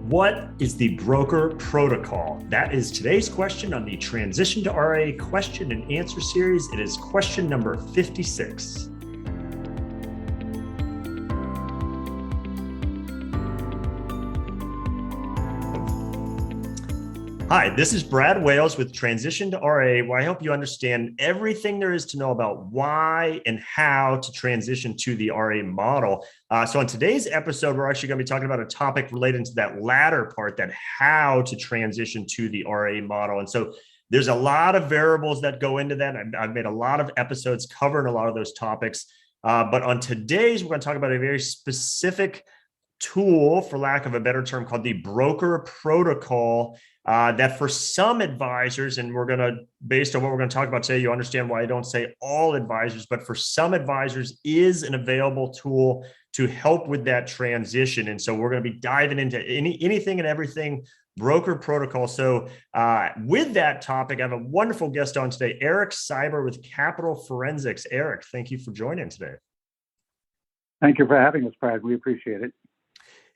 What is the broker protocol? That is today's question on the Transition to RIA question and answer series. It is question number 56. Hi, this is Brad Wales with Transition to RIA, where I help you understand everything there is to know about why and how to transition to the RIA model. So on today's episode, we're actually going to be talking about a topic related to that latter part, that how to transition to the RIA model. And so there's a lot of variables that go into that. I've made a lot of episodes covering a lot of those topics. But on today's, we're going to talk about a very specific tool, for lack of a better term, called the broker protocol, that for some advisors, and we're going to, based on what we're going to talk about today, you understand why I don't say all advisors, but for some advisors is an available tool to help with that transition. And so we're going to be diving into anything and everything broker protocol. So with that topic, I have a wonderful guest on today, Eric Cyber with Capital Forensics. Eric, thank you for joining today. Thank you for having us, Brad. We appreciate it.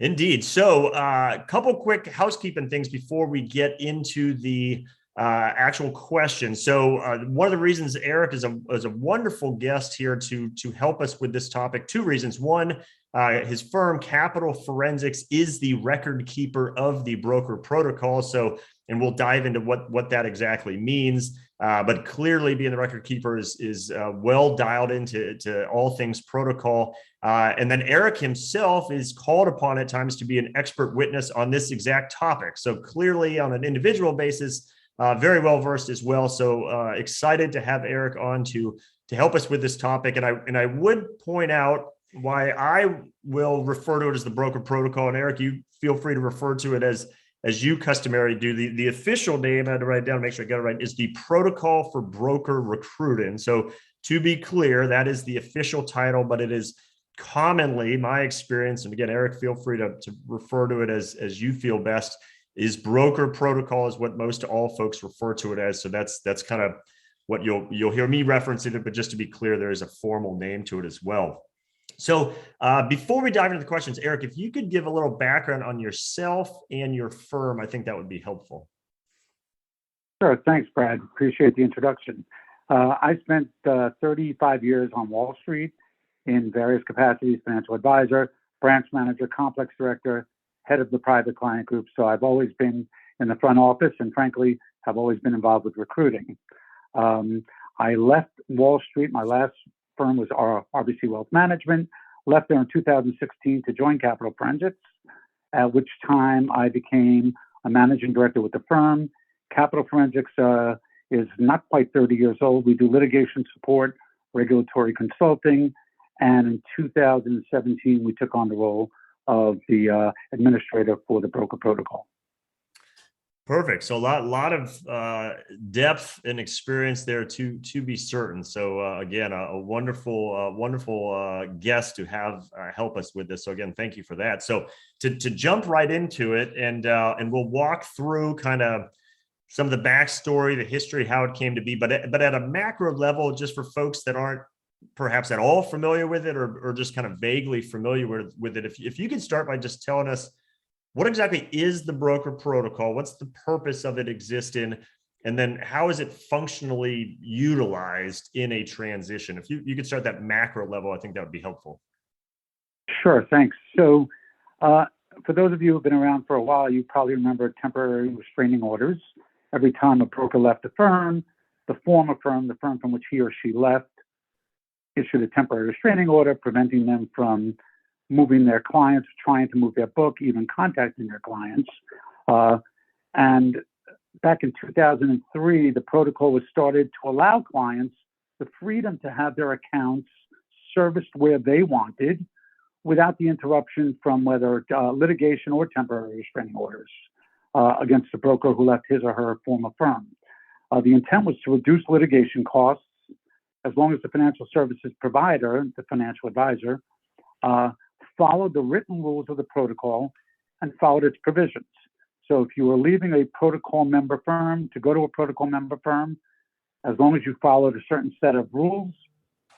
Indeed. So a couple quick housekeeping things before we get into the actual question. So one of the reasons Eric is a wonderful guest here to help us with this topic, two reasons. One, his firm, Capital Forensics, is the record keeper of the broker protocol. So, and we'll dive into what that exactly means. But clearly being the record keeper is well dialed into all things protocol. And then Eric himself is called upon at times to be an expert witness on this exact topic. So clearly on an individual basis, very well versed as well. So excited to have Eric on to help us with this topic. And I would point out why I will refer to it as the broker protocol. And Eric, you feel free to refer to it as you customary do. The official name, I had to write it down, make sure I get it right, is the Protocol for Broker Recruiting. So to be clear, that is the official title, but it is commonly my experience, and again, Eric, feel free to refer to it as you feel best, is broker protocol is what most all folks refer to it as. So that's kind of what you'll hear me referencing it, but just to be clear, there is a formal name to it as well. So before we dive into the questions, Eric, if you could give a little background on yourself and your firm, I think that would be helpful. Sure. Thanks, Brad. Appreciate the introduction. I spent 35 years on Wall Street in various capacities: financial advisor, branch manager, complex director, head of the private client group. So I've always been in the front office and frankly, have always been involved with recruiting. I left Wall Street. My last firm was RBC Wealth Management, left there in 2016 to join Capital Forensics, at which time I became a managing director with the firm. Capital Forensics is not quite 30 years old. We do litigation support, regulatory consulting, and in 2017, we took on the role of the administrator for the broker protocol. Perfect. So a lot of depth and experience there to be certain. So again, a wonderful guest to have help us with this. So again, thank you for that. So to jump right into it, and we'll walk through kind of some of the backstory, the history, how it came to be, but at a macro level, just for folks that aren't perhaps at all familiar with it, or just kind of vaguely familiar with it, if you could start by just telling us, what exactly is the broker protocol? What's the purpose of it existing? And then how is it functionally utilized in a transition? If you could start that macro level, I think that would be helpful. Sure, thanks. So for those of you who've been around for a while, you probably remember temporary restraining orders. Every time a broker left the firm, the former firm, the firm from which he or she left, issued a temporary restraining order preventing them from moving their clients, trying to move their book, even contacting their clients. And back in 2003, the protocol was started to allow clients the freedom to have their accounts serviced where they wanted without the interruption from whether litigation or temporary restraining orders against the broker who left his or her former firm. The intent was to reduce litigation costs as long as the financial services provider, the financial advisor, followed the written rules of the protocol and followed its provisions. So if you were leaving a protocol member firm to go to a protocol member firm, as long as you followed a certain set of rules,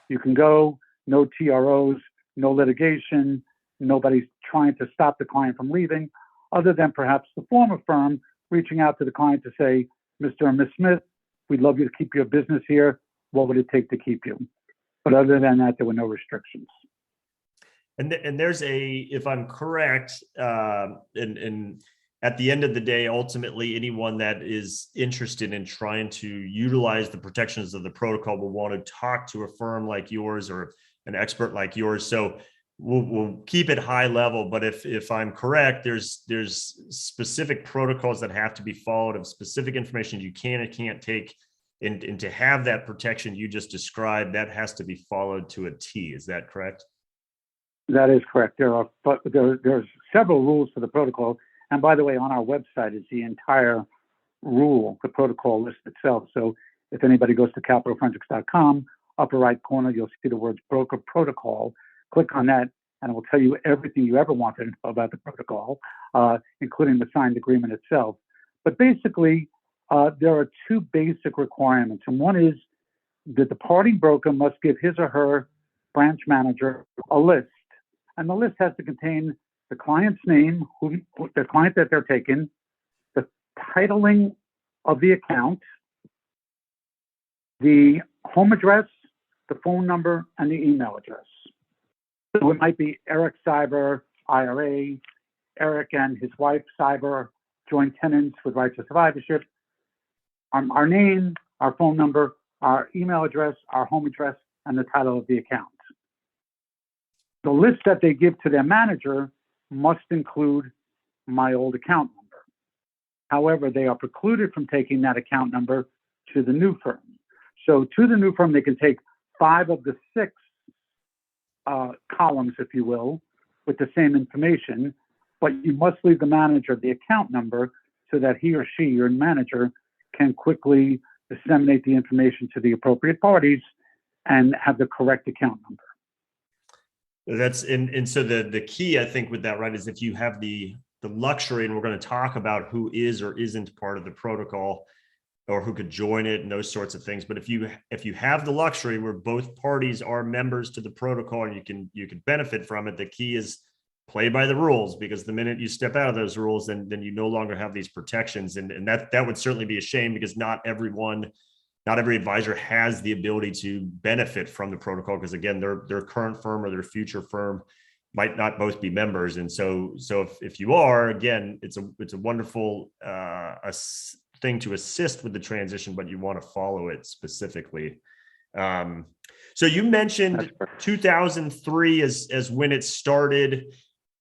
you can go. No TROs, no litigation, nobody's trying to stop the client from leaving. other than perhaps the former firm reaching out to the client to say, Mr. and Ms. Smith, we'd love you to keep your business here. What would it take to keep you? But other than that, there were no restrictions. And there's if I'm correct, and at the end of the day, ultimately, anyone that is interested in trying to utilize the protections of the protocol will want to talk to a firm like yours or an expert like yours. So we'll keep it high level, but if I'm correct, there's specific protocols that have to be followed of specific information you can and can't take, and to have that protection you just described, that has to be followed to a T. Is that correct? That is correct. There's several rules for the protocol. And by the way, on our website is the entire rule, the protocol list itself. So if anybody goes to capitalforensics.com, upper right corner, you'll see the words broker protocol. Click on that, and it will tell you everything you ever wanted to know about the protocol, including the signed agreement itself. But basically, there are two basic requirements. And one is that the party broker must give his or her branch manager a list. And the list has to contain the client's name, the client that they're taking, the titling of the account, the home address, the phone number, and the email address. So it might be Eric Cyber, IRA, Eric and his wife, Cyber, joint tenants with rights of survivorship, our name, our phone number, our email address, our home address, and the title of the account. The list that they give to their manager must include my old account number. However, they are precluded from taking that account number to the new firm. So to the new firm, they can take 5 of the 6 columns, if you will, with the same information, but you must leave the manager the account number so that he or she, your manager, can quickly disseminate the information to the appropriate parties and have the correct account number. That's and so the key, I think, with that, right, is if you have the luxury, and we're going to talk about who is or isn't part of the protocol or who could join it and those sorts of things. But if you have the luxury where both parties are members to the protocol and you can benefit from it, the key is play by the rules, because the minute you step out of those rules, then you no longer have these protections. And that would certainly be a shame, because not every advisor has the ability to benefit from the protocol, because again, their current firm or their future firm might not both be members. And so if you are, again, it's a wonderful thing to assist with the transition, but you want to follow it specifically. So you mentioned 2003 as when it started.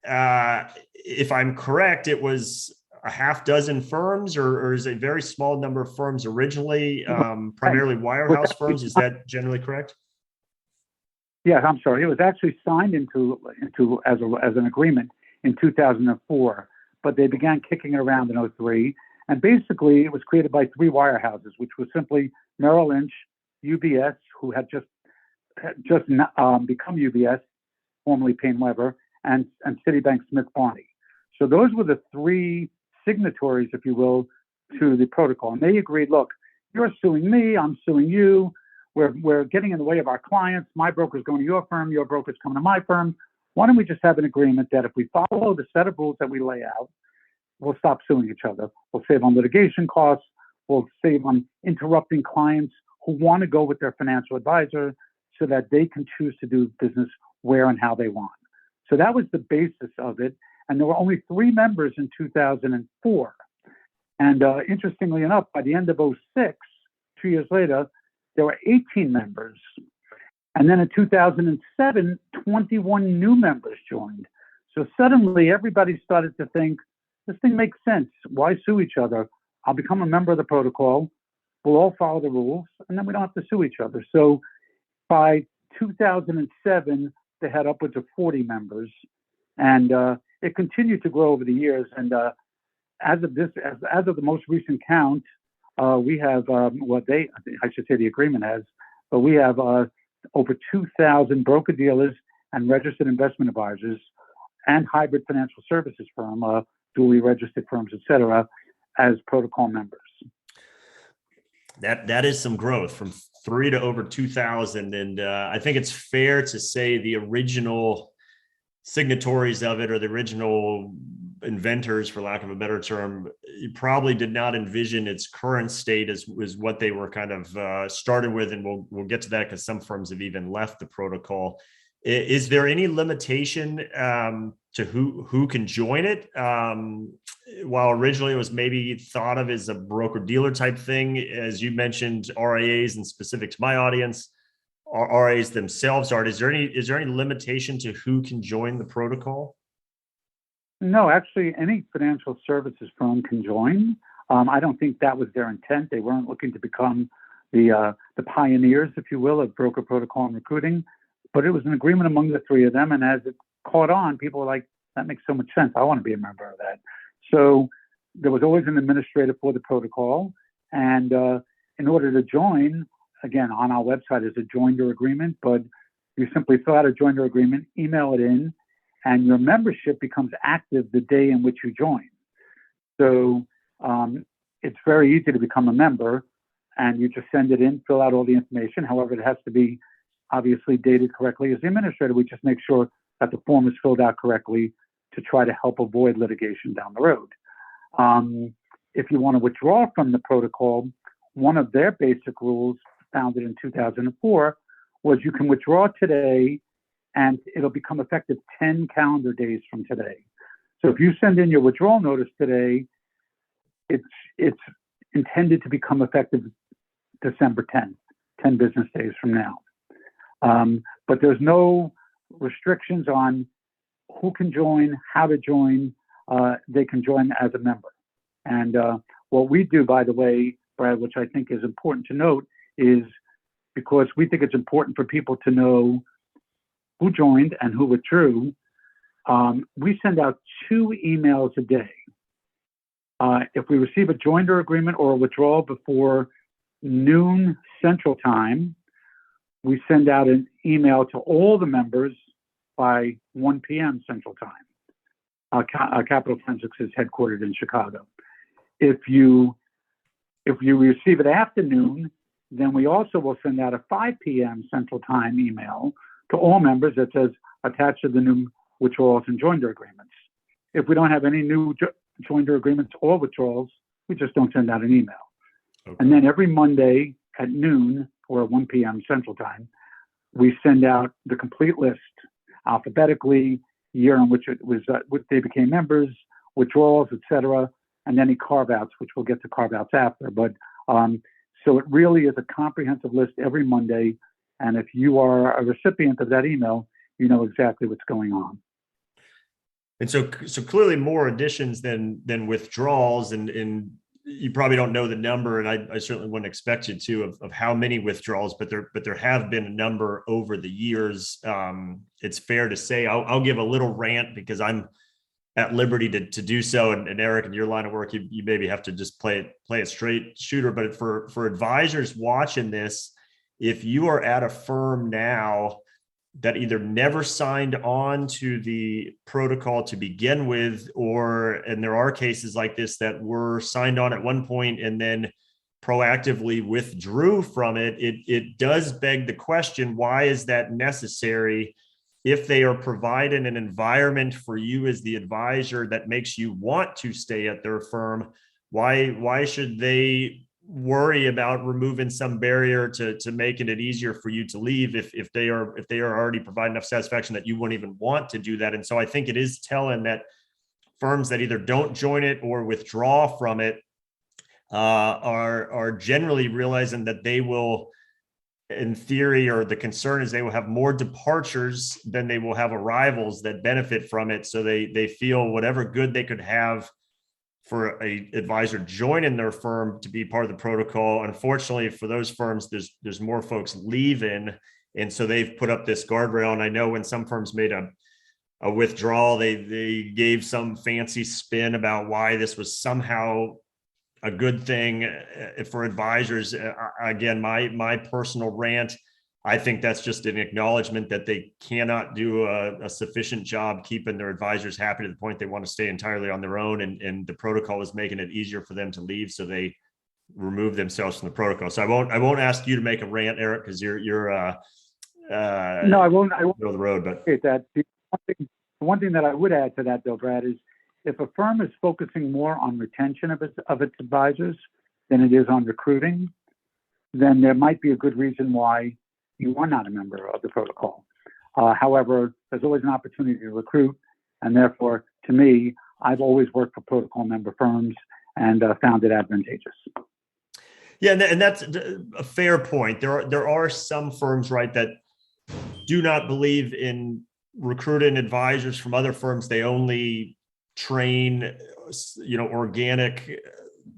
If I'm correct, it was a half dozen firms, or is a very small number of firms originally, primarily wirehouse firms. Is that generally correct? Yeah, I'm sorry. It was actually signed into as an agreement in 2004, but they began kicking it around in 2003. And basically, it was created by 3 wirehouses, which was simply Merrill Lynch, UBS, who had just become UBS, formerly Payne Weber, and Citibank Smith Barney. So those were the 3 signatories, if you will, to the protocol. And they agreed, look, you're suing me, I'm suing you, we're getting in the way of our clients, my broker's going to your firm, your broker's coming to my firm. Why don't we just have an agreement that if we follow the set of rules that we lay out, we'll stop suing each other. We'll save on litigation costs, we'll save on interrupting clients who want to go with their financial advisor so that they can choose to do business where and how they want. So that was the basis of it. And there were only 3 members in 2004. And interestingly enough, by the end of 2006, 2 years later, there were 18 members. And then in 2007, 21 new members joined. So suddenly everybody started to think, this thing makes sense. Why sue each other? I'll become a member of the protocol. We'll all follow the rules, and then we don't have to sue each other. So by 2007, they had upwards of 40 members. And it continued to grow over the years. And as of the most recent count, we have I should say the agreement has, but we have over 2,000 broker dealers and registered investment advisors and hybrid financial services firm, duly registered firms, et cetera, as protocol members. That is some growth from 3 to over 2,000. And I think it's fair to say the original signatories of it, or the original inventors, for lack of a better term, probably did not envision its current state as what they were kind of started with, and we'll get to that because some firms have even left the protocol. Is there any limitation to who can join it? While originally it was maybe thought of as a broker-dealer type thing, as you mentioned, RIAs, and specific to my audience, RIAs themselves are. Is there any limitation to who can join the protocol? No, actually, any financial services firm can join. I don't think that was their intent. They weren't looking to become the pioneers, if you will, of broker protocol and recruiting. But it was an agreement among the three of them, and as it caught on, people were like, "That makes so much sense. I want to be a member of that." So there was always an administrator for the protocol, and in order to join, again, on our website is a joinder agreement, but you simply fill out a joinder agreement, email it in, and your membership becomes active the day in which you join. So it's very easy to become a member, and you just send it in, fill out all the information. However, it has to be obviously dated correctly. As the administrator, we just make sure that the form is filled out correctly to try to help avoid litigation down the road. If you want to withdraw from the protocol, one of their basic rules, founded in 2004, was you can withdraw today and it'll become effective 10 calendar days from today. So if you send in your withdrawal notice today, it's intended to become effective December 10th, 10 business days from now. But there's no restrictions on who can join, how to join. They can join as a member. And what we do, by the way, Brad, which I think is important to note, is because we think it's important for people to know who joined and who withdrew, we send out 2 emails a day. If we receive a joinder agreement or a withdrawal before noon Central Time, we send out an email to all the members by 1 p.m. Central Time. Capital Forensics is headquartered in Chicago. If you receive it afternoon, then we also will send out a 5 p.m. Central Time email to all members that says attached to the new withdrawals and joinder agreements. If we don't have any new joinder agreements or withdrawals, we just don't send out an email. Okay. And then every Monday at noon or 1 p.m. Central Time, we send out the complete list alphabetically, year in which it was which they became members, withdrawals, etc., and any carve-outs, which we'll get to carve-outs after. But so it really is a comprehensive list every Monday, and if you are a recipient of that email, you know exactly what's going on. And so clearly more additions than withdrawals, and you probably don't know the number, and I certainly wouldn't expect you to, of how many withdrawals, but there have been a number over the years. It's fair to say, I'll give a little rant because I'm at liberty to do so, and Eric, in your line of work, you maybe have to just play it straight shooter. But for advisors watching this, if you are at a firm now that either never signed on to the protocol to begin with, and there are cases like this that were signed on at one point and then proactively withdrew from it, it does beg the question, why is that necessary? If they are providing an environment for you as the advisor that makes you want to stay at their firm, why should they worry about removing some barrier to making it easier for you to leave if they are already providing enough satisfaction that you wouldn't even want to do that? And so I think it is telling that firms that either don't join it or withdraw from it are generally realizing that they will, in theory, or the concern is they will have more departures than they will have arrivals that benefit from it. So they feel whatever good they could have for a advisor joining their firm to be part of the protocol, unfortunately for those firms, there's more folks leaving. And so they've put up this guardrail. And I know when some firms made a withdrawal, they gave some fancy spin about why this was somehow a good thing for advisors. Again, my personal rant, I think that's just an acknowledgement that they cannot do a sufficient job keeping their advisors happy to the point they want to stay entirely on their own, and the protocol is making it easier for them to leave, so they remove themselves from the protocol. So I won't ask you to make a rant, Eric, because you're no, I won't. Middle of the road, but that the one thing that I would add to that, though, Brad, is if a firm is focusing more on retention of its advisors than it is on recruiting, then there might be a good reason why you are not a member of the protocol. However, there's always an opportunity to recruit, and therefore, to me, I've always worked for protocol member firms and found it advantageous. Yeah, and that's a fair point. There are some firms, right, that do not believe in recruiting advisors from other firms. They only train, organic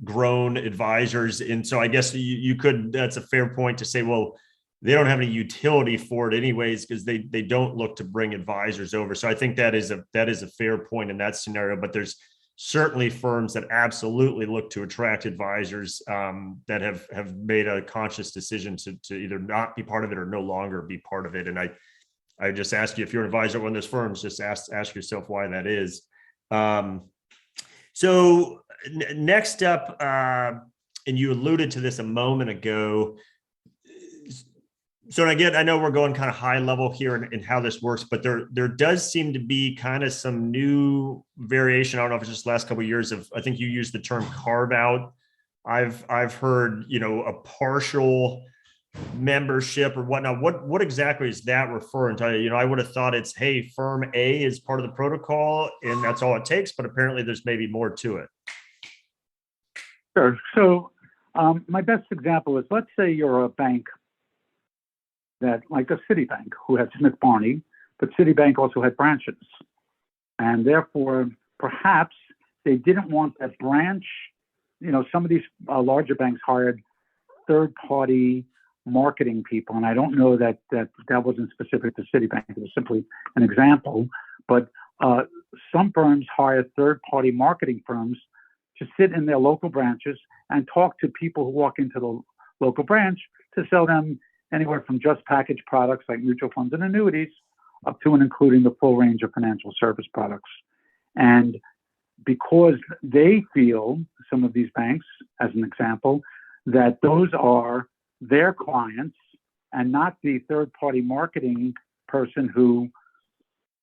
grown advisors. And so I guess you could, that's a fair point to say, well, they don't have any utility for it anyways, because they don't look to bring advisors over. So I think that is a fair point in that scenario, but there's certainly firms that absolutely look to attract advisors that have made a conscious decision to either not be part of it or no longer be part of it. And I just ask you, if you're an advisor at one of those firms, just ask yourself why that is. So next up, and you alluded to this a moment ago. So again, I know we're going kind of high level here in how this works, but there does seem to be kind of some new variation. I don't know if it's just the last couple of years of, I think you used the term carve out. I've heard, a partial membership or whatnot. What exactly is that referring to? I would have thought it's, hey, firm A is part of the protocol and that's all it takes, but apparently there's maybe more to it. Sure. So my best example is, let's say you're a bank that, like a Citibank, who had Smith Barney, but Citibank also had branches. And therefore, perhaps they didn't want that branch. Some of these larger banks hired third-party marketing people. And I don't know that wasn't specific to Citibank. It was simply an example. But some firms hire third-party marketing firms to sit in their local branches and talk to people who walk into the local branch to sell them anywhere from just packaged products like mutual funds and annuities up to and including the full range of financial service products. And because they feel, some of these banks, as an example, that those are their clients and not the third-party marketing person who,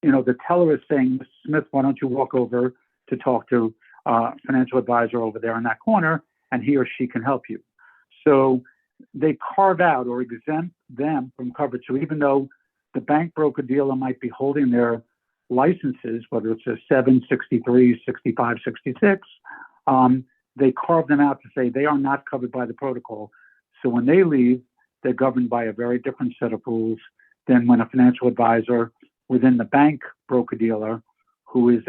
the teller is saying, Mr. Smith, why don't you walk over to talk to a financial advisor over there in that corner, and he or she can help you. So they carve out or exempt them from coverage. So even though the bank broker dealer might be holding their licenses, whether it's a 763, 65, 66, they carve them out to say they are not covered by the protocol. So when they leave, they're governed by a very different set of rules than when a financial advisor within the bank broker dealer, who is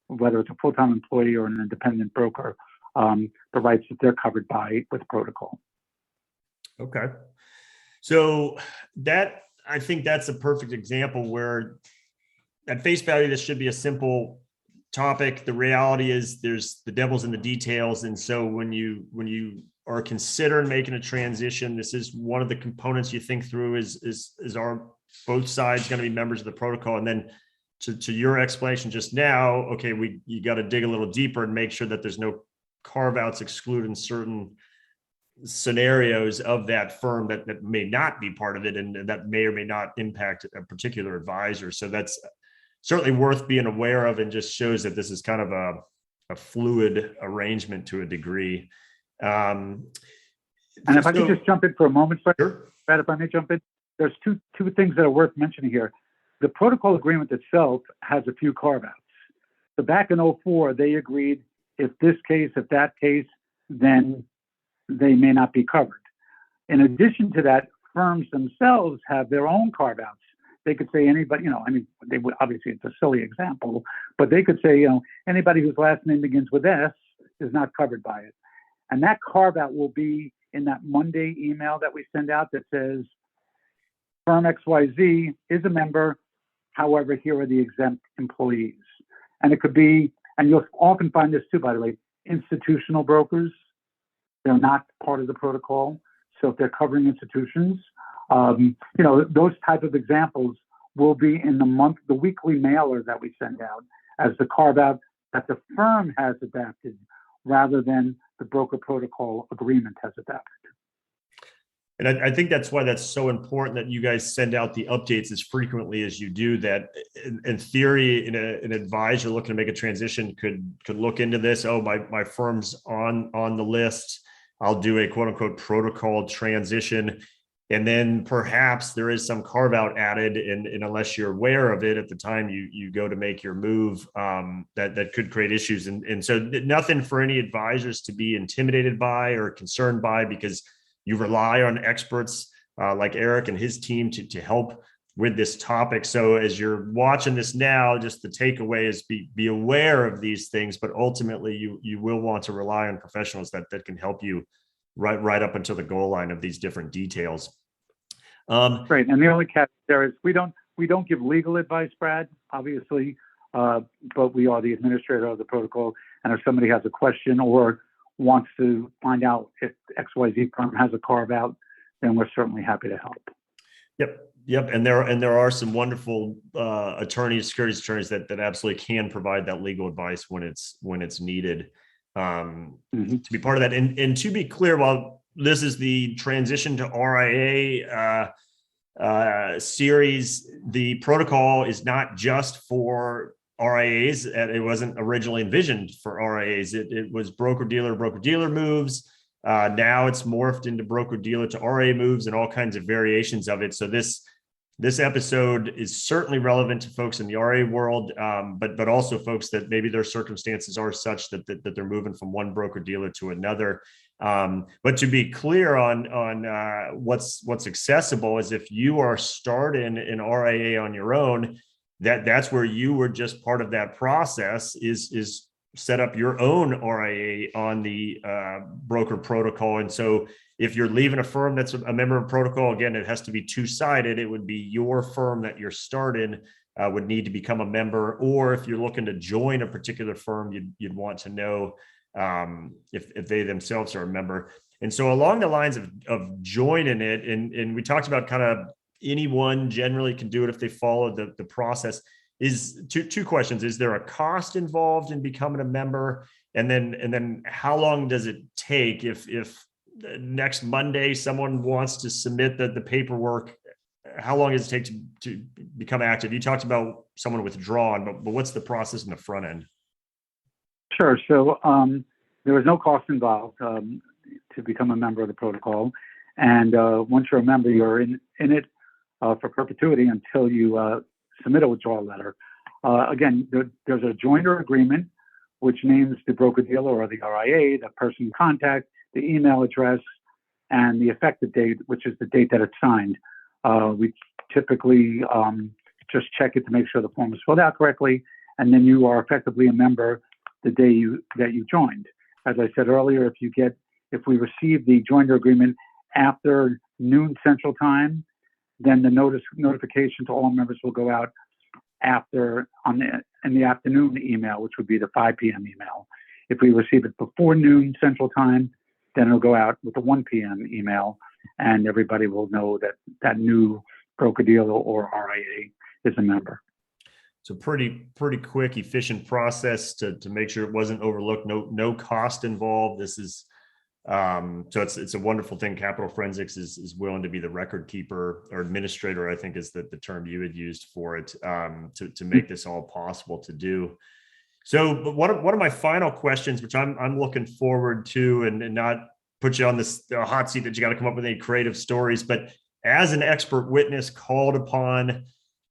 whether it's a full-time employee or an independent broker, the rights that they're covered by with protocol. Okay. So I think that's a perfect example where at face value, this should be a simple topic. The reality is there's the devil's in the details. And so when you are considering making a transition, this is one of the components you think through is are both sides going to be members of the protocol? And then to your explanation just now, okay, you got to dig a little deeper and make sure that there's no carve-outs excluding certain scenarios of that firm that may not be part of it and that may or may not impact a particular advisor. So that's certainly worth being aware of and just shows that this is kind of a fluid arrangement to a degree. And if I could just jump in for a moment, sure. Brad, if I may jump in, there's two things that are worth mentioning here. The protocol agreement itself has a few carve-outs. So back in 2004, they agreed if this case, if that case, then they may not be covered. In addition to that, firms themselves have their own carve-outs. They could say anybody, they would, obviously it's a silly example, but they could say, anybody whose last name begins with S is not covered by it. And that carve-out will be in that Monday email that we send out that says, firm XYZ is a member, however, here are the exempt employees. And it could be, and you'll often find this too, by the way, institutional brokers. They're not part of the protocol. So if they're covering institutions, those type of examples will be in the weekly mailer that we send out as the carve out that the firm has adapted rather than the broker protocol agreement has adapted. And I think that's why that's so important that you guys send out the updates as frequently as you do. That in theory, an advisor looking to make a transition could look into this. Oh, my firm's on the list. I'll do a quote unquote protocol transition. And then perhaps there is some carve out added, and unless you're aware of it at the time you go to make your move, that could create issues. And so nothing for any advisors to be intimidated by or concerned by, because you rely on experts like Eric and his team to help with this topic. So as you're watching this now, just the takeaway is be aware of these things, but ultimately you will want to rely on professionals that can help you right up until the goal line of these different details. Great. And the only catch there is we don't give legal advice, Brad, obviously, but we are the administrator of the protocol. And if somebody has a question or wants to find out if XYZ firm has a carve out, then we're certainly happy to help. Yep. And there are some wonderful securities attorneys that absolutely can provide that legal advice when it's needed, to be part of that. And to be clear, while this is the Transition to RIA series, the protocol is not just for RIAs. It wasn't originally envisioned for RIAs. It was broker-dealer moves. Now it's morphed into broker-dealer to RIA moves and all kinds of variations of it. So this episode is certainly relevant to folks in the RIA world, but also folks that maybe their circumstances are such that they're moving from one broker-dealer to another. But to be clear on what's accessible is if you are starting an RIA on your own, that's where you were just part of that process is set up your own RIA on the broker protocol. And so if you're leaving a firm that's a member of protocol, again, it has to be two-sided. It would be your firm that you're starting would need to become a member, or if you're looking to join a particular firm, you'd want to know if they themselves are a member. And so along the lines of joining it, and we talked about kind of anyone generally can do it if they follow the process. Is two questions. Is there a cost involved in becoming a member? And then how long does it take if next Monday someone wants to submit the paperwork? How long does it take to become active? You talked about someone withdrawn, but what's the process in the front end? Sure. So there is no cost involved to become a member of the protocol. And once you're a member, you're in it for perpetuity until you submit a withdrawal letter. Again, there's a joiner agreement, which names the broker-dealer or the RIA, the person contact, the email address, and the effective date, which is the date that it's signed. We typically just check it to make sure the form is filled out correctly, and then you are effectively a member the day that you joined. As I said earlier, if we receive the joiner agreement after noon Central Time, then the notification to all members will go out in the afternoon email, which would be the 5 p.m. email. If we receive it before noon Central Time, then it'll go out with the 1 p.m. email, and everybody will know that new broker-dealer or RIA is a member. So pretty quick, efficient process to make sure it wasn't overlooked. No cost involved. This is so it's a wonderful thing. Capital Forensics is willing to be the record keeper or administrator, I think is the term you had used for it, to make this all possible to do. So, but one of my final questions, which I'm looking forward to, and not put you on this hot seat that you got to come up with any creative stories, but as an expert witness called upon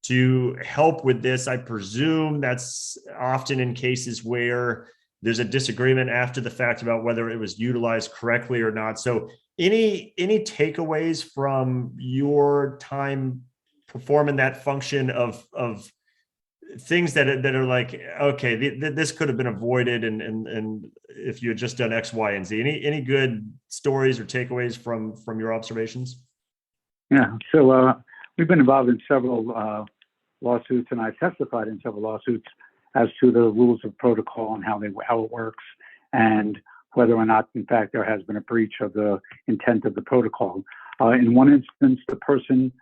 to help with this, I presume that's often in cases where there's a disagreement after the fact about whether it was utilized correctly or not. So any takeaways from your time performing that function of things that are like, okay, this could have been avoided, and if you had just done X, Y, and Z. Any good stories or takeaways from your observations? Yeah. So we've been involved in several lawsuits, and I've testified in several lawsuits as to the rules of protocol and how it works, and whether or not, in fact, there has been a breach of the intent of the protocol. In one instance, the person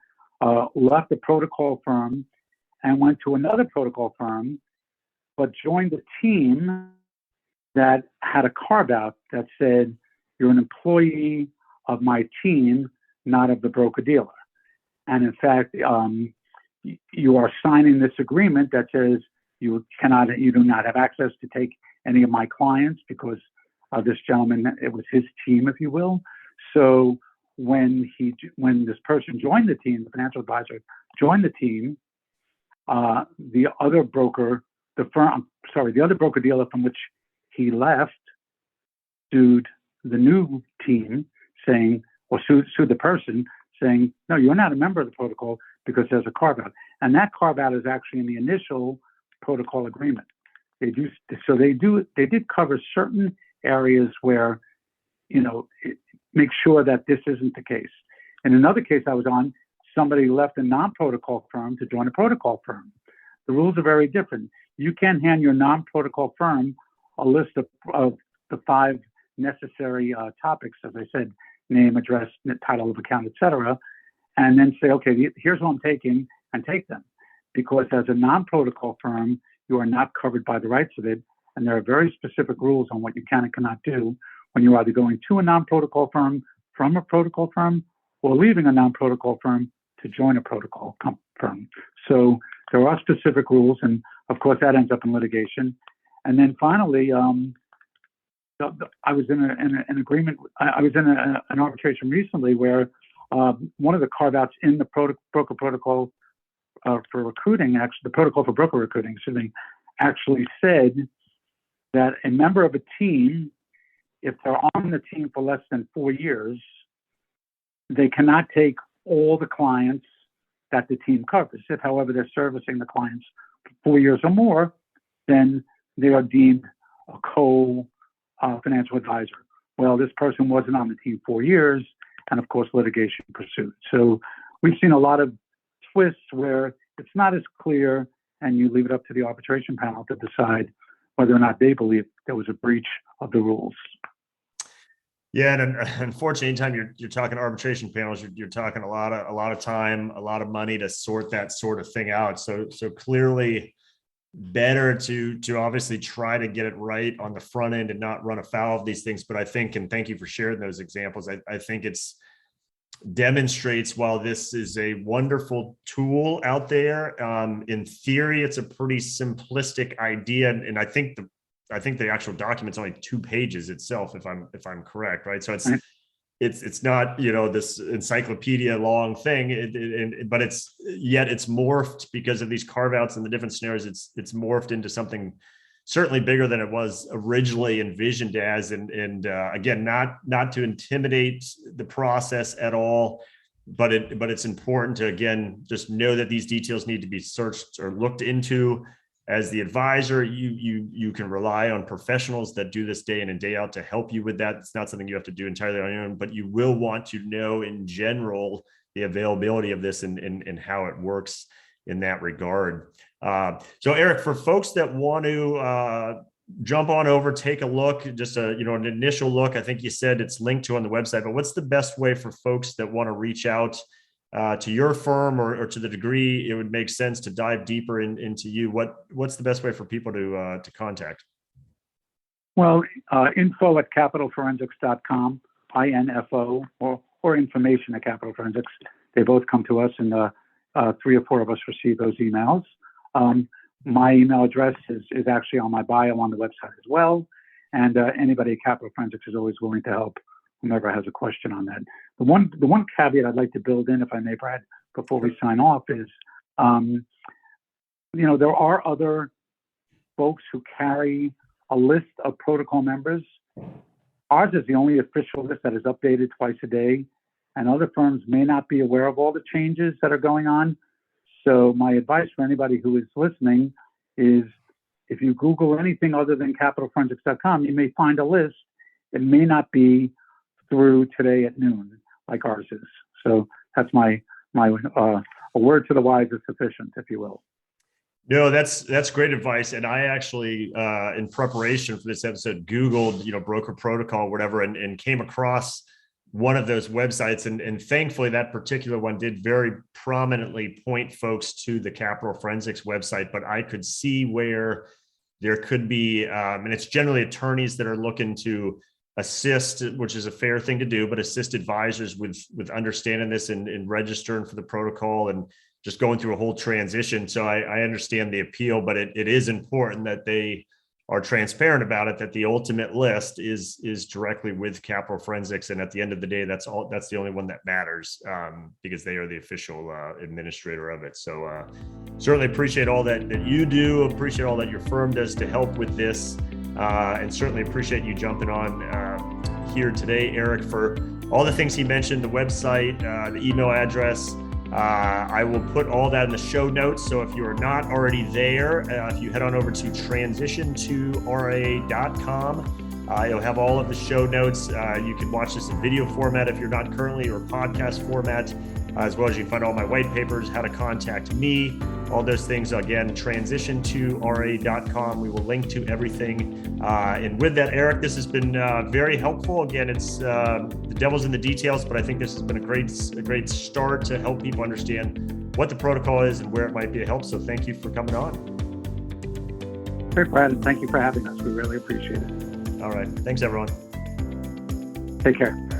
left the protocol firm and went to another protocol firm, but joined a team that had a carve-out that said, you're an employee of my team, not of the broker-dealer. And in fact, you are signing this agreement that says you do not have access to take any of my clients because this gentleman, it was his team, if you will. So when this person joined the team, the financial advisor joined the team, the other broker-dealer from which he left sued the new team, saying, or sued the person, saying, no, you're not a member of the protocol because there's a carve-out. And that carve-out is actually in the initial protocol agreement. They did cover certain areas where, make sure that this isn't the case. In another case I was on, somebody left a non-protocol firm to join a protocol firm. The rules are very different. You can't hand your non-protocol firm a list of the 5 necessary topics, as I said, name, address, title of account, etc., and then say, okay, here's what I'm taking, and take them. Because as a non-protocol firm, you are not covered by the rights of it, and there are very specific rules on what you can and cannot do when you're either going to a non-protocol firm from a protocol firm or leaving a non-protocol firm to join a protocol firm. So there are specific rules, and of course that ends up in litigation. And then finally, I was in an agreement. I was in an arbitration recently where one of the carve-outs in the broker protocol for recruiting, actually the protocol for broker recruiting, actually said that a member of a team, if they're on the team for less than 4 years, they cannot take all the clients that the team covers. If, however, they're servicing the clients for 4 years or more, then they are deemed a co-financial advisor. Well, this person wasn't on the team 4 years, and of course, litigation pursued. So we've seen a lot of twists where it's not as clear, and you leave it up to the arbitration panel to decide whether or not they believe there was a breach of the rules. Yeah, and unfortunately, anytime you're talking arbitration panels, you're talking a lot of time, a lot of money to sort that sort of thing out. So clearly, better to obviously try to get it right on the front end and not run afoul of these things. But I think, and thank you for sharing those examples, I think it's demonstrates, while this is a wonderful tool out there, in theory, it's a pretty simplistic idea. And I think the actual document's only 2 pages itself, if I'm correct, right? So it's not, this encyclopedia long thing, but it's morphed because of these carve-outs and the different scenarios. It's morphed into something certainly bigger than it was originally envisioned as. And again, not to intimidate the process at all, but it's important to, again, just know that these details need to be searched or looked into. As the advisor, you can rely on professionals that do this day in and day out to help you with that. It's not something you have to do entirely on your own, but you will want to know in general the availability of this and how it works in that regard. So Eric, for folks that want to jump on over, take a look, just an initial look, I think you said it's linked to on the website, but what's the best way for folks that want to reach out to your firm, or to the degree it would make sense to dive deeper into you? What's the best way for people to contact? Well, info@capitalforensics.com, INFO, or information at Capital Forensics. They both come to us, and 3 or 4 of us receive those emails. My email address is actually on my bio on the website as well. And anybody at Capital Forensics is always willing to help whomever has a question on that. The one caveat I'd like to build in, if I may, Brad, before we sign off, is there are other folks who carry a list of protocol members. Ours is the only official list that is updated twice a day, and other firms may not be aware of all the changes that are going on. So my advice for anybody who is listening is, if you Google anything other than capitalforensics.com, you may find a list. It may not be through today at noon like ours is. So that's my a word to the wise is sufficient, if you will. No, that's great advice. And I actually, in preparation for this episode, Googled, broker protocol, whatever, and came across one of those websites. And thankfully, that particular one did very prominently point folks to the Capital Forensics website. But I could see where there could be, and it's generally attorneys that are looking to assist, which is a fair thing to do, but assist advisors with understanding this and registering for the protocol and just going through a whole transition. So I understand the appeal, but it is important that they are transparent about it, that the ultimate list is directly with Capital Forensics. And at the end of the day, that's the only one that matters, because they are the official administrator of it. So certainly appreciate all that you do, appreciate all that your firm does to help with this, and certainly appreciate you jumping on here today, Eric, for all the things he mentioned, the website, the email address. I will put all that in the show notes. So if you are not already there, if you head on over to transitiontoria.com, you'll have all of the show notes. You can watch this in video format if you're not currently, or podcast format, as well as you can find all my white papers, how to contact me, all those things. Again, transitiontoria.com. We will link to everything. And with that, Eric, this has been very helpful. Again, it's the devil's in the details, but I think this has been a great start to help people understand what the protocol is and where it might be a help. So thank you for coming on. Great, Brad, and thank you for having us. We really appreciate it. All right. Thanks, everyone. Take care.